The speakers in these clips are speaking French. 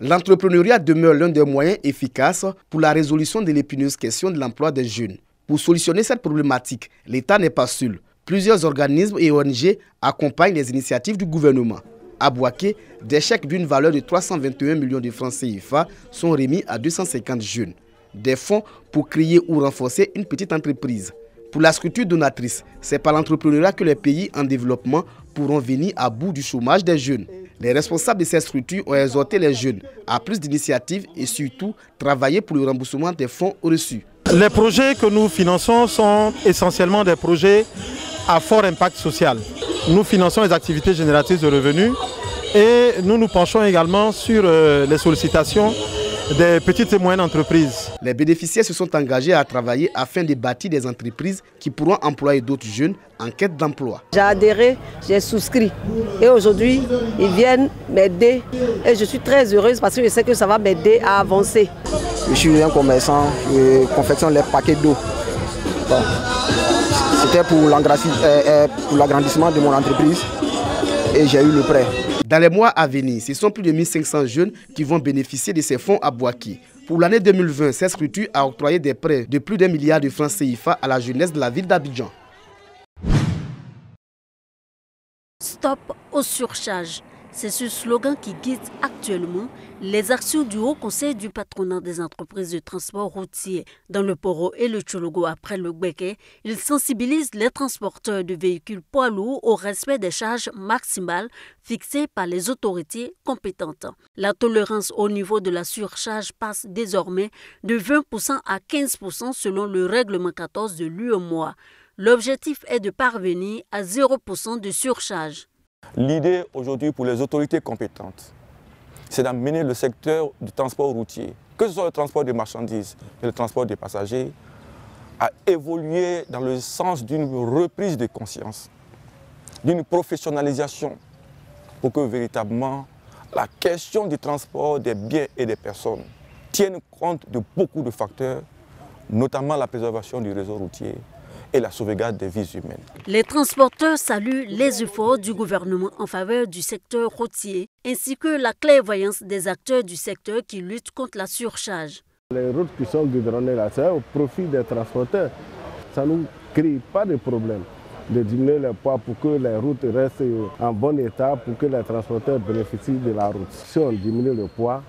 L'entrepreneuriat demeure l'un des moyens efficaces pour la résolution de l'épineuse question de l'emploi des jeunes. Pour solutionner cette problématique, l'État n'est pas seul. Plusieurs organismes et ONG accompagnent les initiatives du gouvernement. À Bouaké, des chèques d'une valeur de 321 millions de francs CFA sont remis à 250 jeunes. Des fonds pour créer ou renforcer une petite entreprise. Pour la structure donatrice, c'est par l'entrepreneuriat que les pays en développement pourront venir à bout du chômage des jeunes. Les responsables de ces structures ont exhorté les jeunes à plus d'initiatives et surtout travailler pour le remboursement des fonds reçus. Les projets que nous finançons sont essentiellement des projets à fort impact social. Nous finançons les activités génératrices de revenus et nous nous penchons également sur les sollicitations des petites et moyennes entreprises. Les bénéficiaires se sont engagés à travailler afin de bâtir des entreprises qui pourront employer d'autres jeunes en quête d'emploi. J'ai adhéré, j'ai souscrit et aujourd'hui ils viennent m'aider et je suis très heureuse parce que je sais que ça va m'aider à avancer. Je suis un commerçant, je confectionne les paquets d'eau. C'était pour l'agrandissement de mon entreprise et j'ai eu le prêt. Dans les mois à venir, ce sont plus de 1500 jeunes qui vont bénéficier de ces fonds à Bouaké. Pour l'année 2020, cette structure a octroyé des prêts de plus d'1 milliard de francs CFA à la jeunesse de la ville d'Abidjan. Stop au surcharge. C'est ce slogan qui guide actuellement les actions du Haut Conseil du patronat des entreprises de transport routier. Dans le Poro et le Tchologo après le Gbeke, il sensibilise les transporteurs de véhicules poids lourds au respect des charges maximales fixées par les autorités compétentes. La tolérance au niveau de la surcharge passe désormais de 20% à 15% selon le règlement 14 de l'UEMOA. L'objectif est de parvenir à 0% de surcharge. L'idée aujourd'hui pour les autorités compétentes, c'est d'amener le secteur du transport routier, que ce soit le transport des marchandises et le transport des passagers, à évoluer dans le sens d'une reprise de conscience, d'une professionnalisation, pour que véritablement la question du transport des biens et des personnes tienne compte de beaucoup de facteurs, notamment la préservation du réseau routier et la sauvegarde des vies humaines. Les transporteurs saluent les efforts du gouvernement en faveur du secteur routier, ainsi que la clairvoyance des acteurs du secteur qui luttent contre la surcharge. Les routes qui sont goudronnées là, c'est au profit des transporteurs. Ça ne nous crée pas de problème de diminuer les poids pour que les routes restent en bon état, pour que les transporteurs bénéficient de la route. Si on diminue le poids,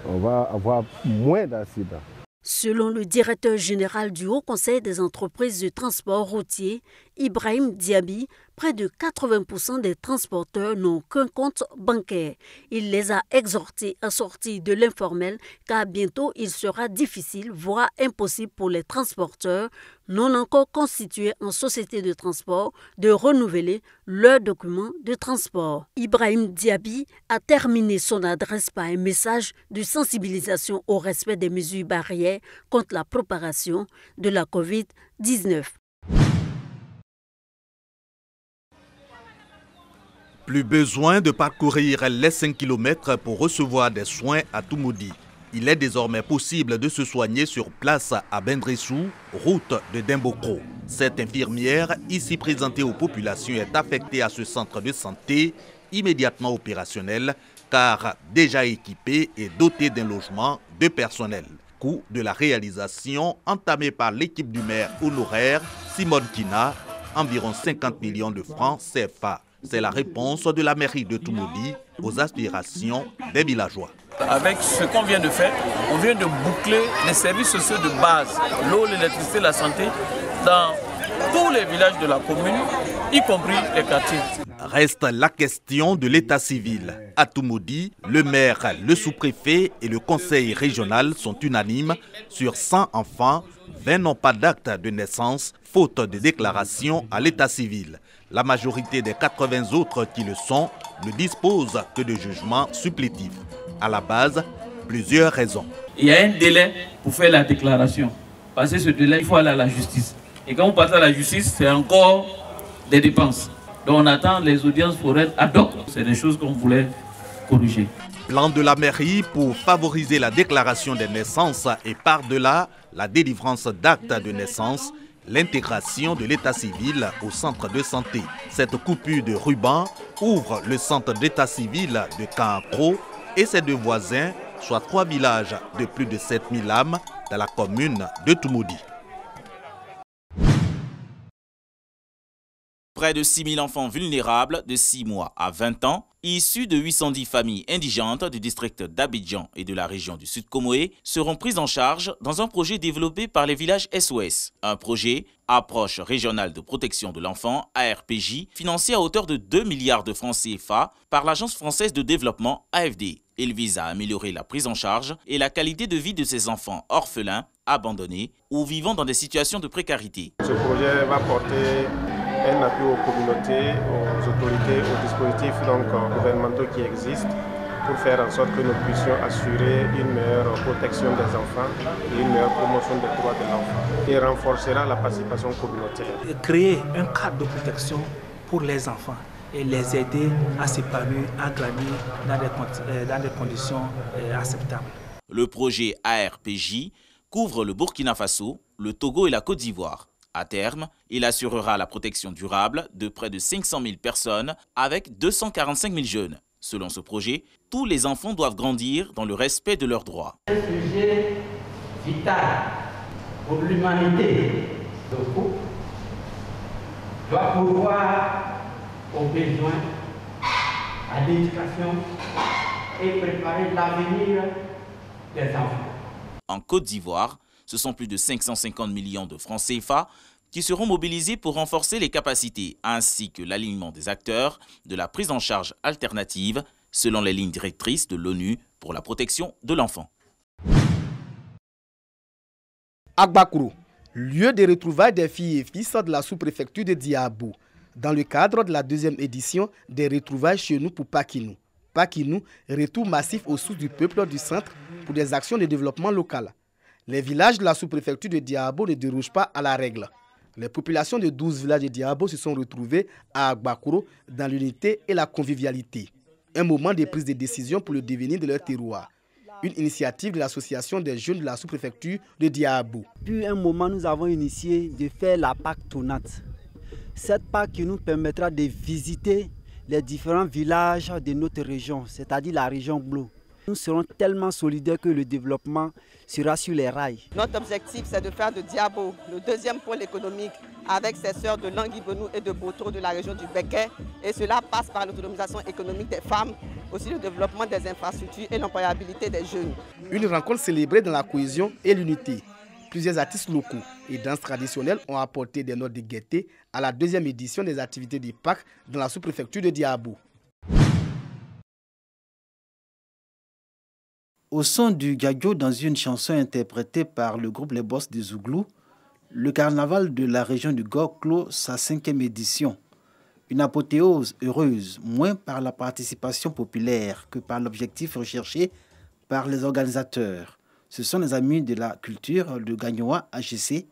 on va avoir moins d'accidents. Selon le directeur général du Haut Conseil des entreprises de transport routier, Ibrahim Diaby, près de 80% des transporteurs n'ont qu'un compte bancaire. Il les a exhortés à sortir de l'informel car bientôt il sera difficile, voire impossible pour les transporteurs non encore constitués en société de transport de renouveler leurs documents de transport. Ibrahim Diaby a terminé son adresse par un message de sensibilisation au respect des mesures barrières contre la propagation de la COVID-19. Plus besoin de parcourir les 5 km pour recevoir des soins à Toumoudi. Il est désormais possible de se soigner sur place à Bendressou, route de Dimbokro. Cette infirmière, ici présentée aux populations, est affectée à ce centre de santé immédiatement opérationnel car déjà équipé et doté d'un logement de personnel. Coût de la réalisation entamé par l'équipe du maire honoraire Simone Kina, environ 50 millions de francs CFA. C'est la réponse de la mairie de Toumoudi aux aspirations des villageois. Avec ce qu'on vient de faire, on vient de boucler les services sociaux de base, l'eau, l'électricité, la santé, dans tous les villages de la commune, y compris les quartiers. Reste la question de l'état civil. À Toumoudi, le maire, le sous-préfet et le conseil régional sont unanimes. Sur 100 enfants, 20 n'ont pas d'acte de naissance, faute de déclaration à l'état civil. La majorité des 80 autres qui le sont ne disposent que de jugements supplétifs. À la base, plusieurs raisons. Il y a un délai pour faire la déclaration. Parce que ce délai, il faut aller à la justice. Et quand on passe à la justice, c'est encore des dépenses. Donc on attend les audiences foraines ad hoc. C'est des choses qu'on voulait corriger. Plan de la mairie pour favoriser la déclaration des naissances et par-delà la délivrance d'actes de naissance, l'intégration de l'état civil au centre de santé. Cette coupure de ruban ouvre le centre d'état civil de Kankro et ses deux voisins soit 3 villages de plus de 7000 âmes dans la commune de Toumoudi. Près de 6000 enfants vulnérables de 6 mois à 20 ans, issus de 810 familles indigentes du district d'Abidjan et de la région du Sud-Comoé, seront pris en charge dans un projet développé par les villages SOS. Un projet, Approche régionale de protection de l'enfant, ARPJ, financé à hauteur de 2 milliards de francs CFA par l'Agence française de développement, AFD. Il vise à améliorer la prise en charge et la qualité de vie de ces enfants orphelins, abandonnés ou vivant dans des situations de précarité. Ce projet va porter un appui aux communautés, aux autorités, aux dispositifs gouvernementaux qui existent pour faire en sorte que nous puissions assurer une meilleure protection des enfants et une meilleure promotion des droits de l'enfant. Il renforcera la participation communautaire. Créer un cadre de protection pour les enfants et les aider à s'épanouir, à grandir dans des conditions acceptables. Le projet ARPJ couvre le Burkina Faso, le Togo et la Côte d'Ivoire. À terme, il assurera la protection durable de près de 500 000 personnes avec 245 000 jeunes. Selon ce projet, tous les enfants doivent grandir dans le respect de leurs droits. Un sujet vital pour l'humanité. Le couple doit pourvoir aux besoins, à l'éducation et préparer l'avenir des enfants. En Côte d'Ivoire, ce sont plus de 550 millions de francs CFA qui seront mobilisés pour renforcer les capacités ainsi que l'alignement des acteurs de la prise en charge alternative selon les lignes directrices de l'ONU pour la protection de l'enfant. Agbakourou, lieu de retrouvailles des filles et fils de la sous-préfecture de Diabo, dans le cadre de la 2e édition des retrouvailles chez nous pour Pakinou. Pakinou, retour massif aux sources du peuple du centre pour des actions de développement local. Les villages de la sous-préfecture de Diabo ne dérogent pas à la règle. Les populations de 12 villages de Diabo se sont retrouvées à Agbakourou dans l'unité et la convivialité. Un moment de prise de décision pour le devenir de leur terroir. Une initiative de l'association des jeunes de la sous-préfecture de Diabo. Puis un moment, nous avons initié de faire la Pâque tournante. Cette Pâque qui nous permettra de visiter les différents villages de notre région, c'est-à-dire la région Blou. Nous serons tellement solidaires que le développement sera sur les rails. Notre objectif, c'est de faire de Diabo le 2e pôle économique avec ses sœurs de Languibenou et de Boto de la région du Béquet. Et cela passe par l'autonomisation économique des femmes, aussi le développement des infrastructures et l'employabilité des jeunes. Une rencontre célébrée dans la cohésion et l'unité. Plusieurs artistes locaux et danses traditionnelles ont apporté des notes de gaieté à la 2e édition des activités du Pâques dans la sous-préfecture de Diabo. Au son du Gadjo dans une chanson interprétée par le groupe Les Boss des Zouglou, le carnaval de la région du Gor clôt sa 5e édition. Une apothéose heureuse, moins par la participation populaire que par l'objectif recherché par les organisateurs. Ce sont les amis de la culture de Gagnoa AGC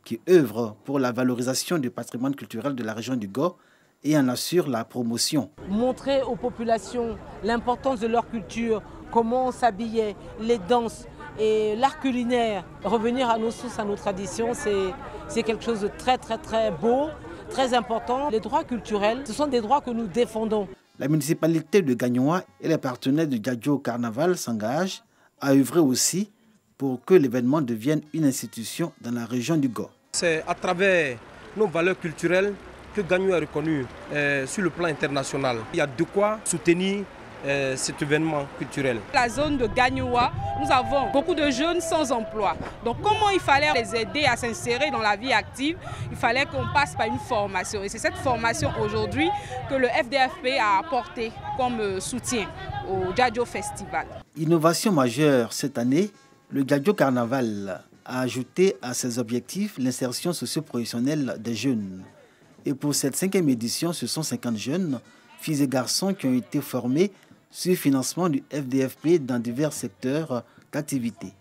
qui œuvrent pour la valorisation du patrimoine culturel de la région du Gor et en assurent la promotion. Montrer aux populations l'importance de leur culture, comment on s'habillait, les danses et l'art culinaire. Revenir à nos sources, à nos traditions, c'est quelque chose de très beau, très important. Les droits culturels, ce sont des droits que nous défendons. La municipalité de Gagnoa et les partenaires du Gadjo Carnaval s'engagent à œuvrer aussi pour que l'événement devienne une institution dans la région du Gor. C'est à travers nos valeurs culturelles que Gagnoa est reconnu sur le plan international. Il y a de quoi soutenir cet événement culturel. La zone de Gagnoa, nous avons beaucoup de jeunes sans emploi. Donc comment il fallait les aider à s'insérer dans la vie active? Il fallait qu'on passe par une formation. Et c'est cette formation aujourd'hui que le FDFP a apporté comme soutien au Gadjo Festival. Innovation majeure cette année, le Gadjo Carnaval a ajouté à ses objectifs l'insertion socio-professionnelle des jeunes. Et pour cette 5e édition, ce sont 50 jeunes, filles et garçons qui ont été formés sur le financement du FDFP dans divers secteurs d'activité.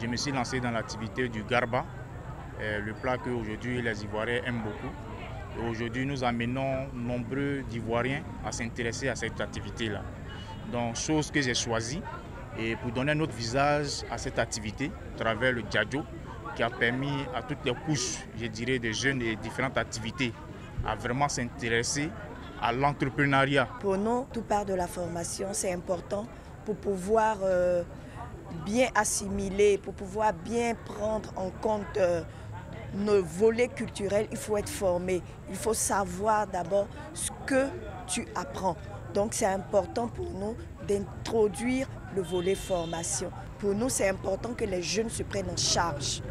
Je me suis lancé dans l'activité du Garba, le plat qu'aujourd'hui les Ivoiriens aiment beaucoup. Aujourd'hui, nous amenons nombreux d'Ivoiriens à s'intéresser à cette activité-là. Donc, chose que j'ai choisie et pour donner notre visage à cette activité à travers le Gadjo, qui a permis à toutes les couches, je dirais, des jeunes et différentes activités à vraiment s'intéresser à l'entrepreneuriat. Pour nous, tout part de la formation. C'est important pour pouvoir bien assimiler, pour pouvoir bien prendre en compte nos volets culturels, il faut être formé. Il faut savoir d'abord ce que tu apprends. Donc c'est important pour nous d'introduire le volet formation. Pour nous, c'est important que les jeunes se prennent en charge.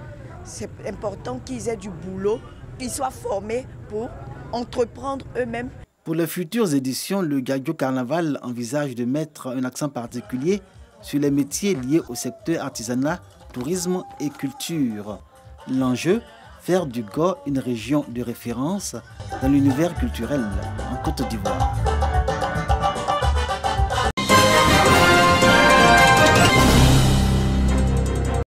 C'est important qu'ils aient du boulot, qu'ils soient formés pour entreprendre eux-mêmes. Pour les futures éditions, le Gadio Carnaval envisage de mettre un accent particulier sur les métiers liés au secteur artisanat, tourisme et culture. L'enjeu, faire du Go une région de référence dans l'univers culturel en Côte d'Ivoire.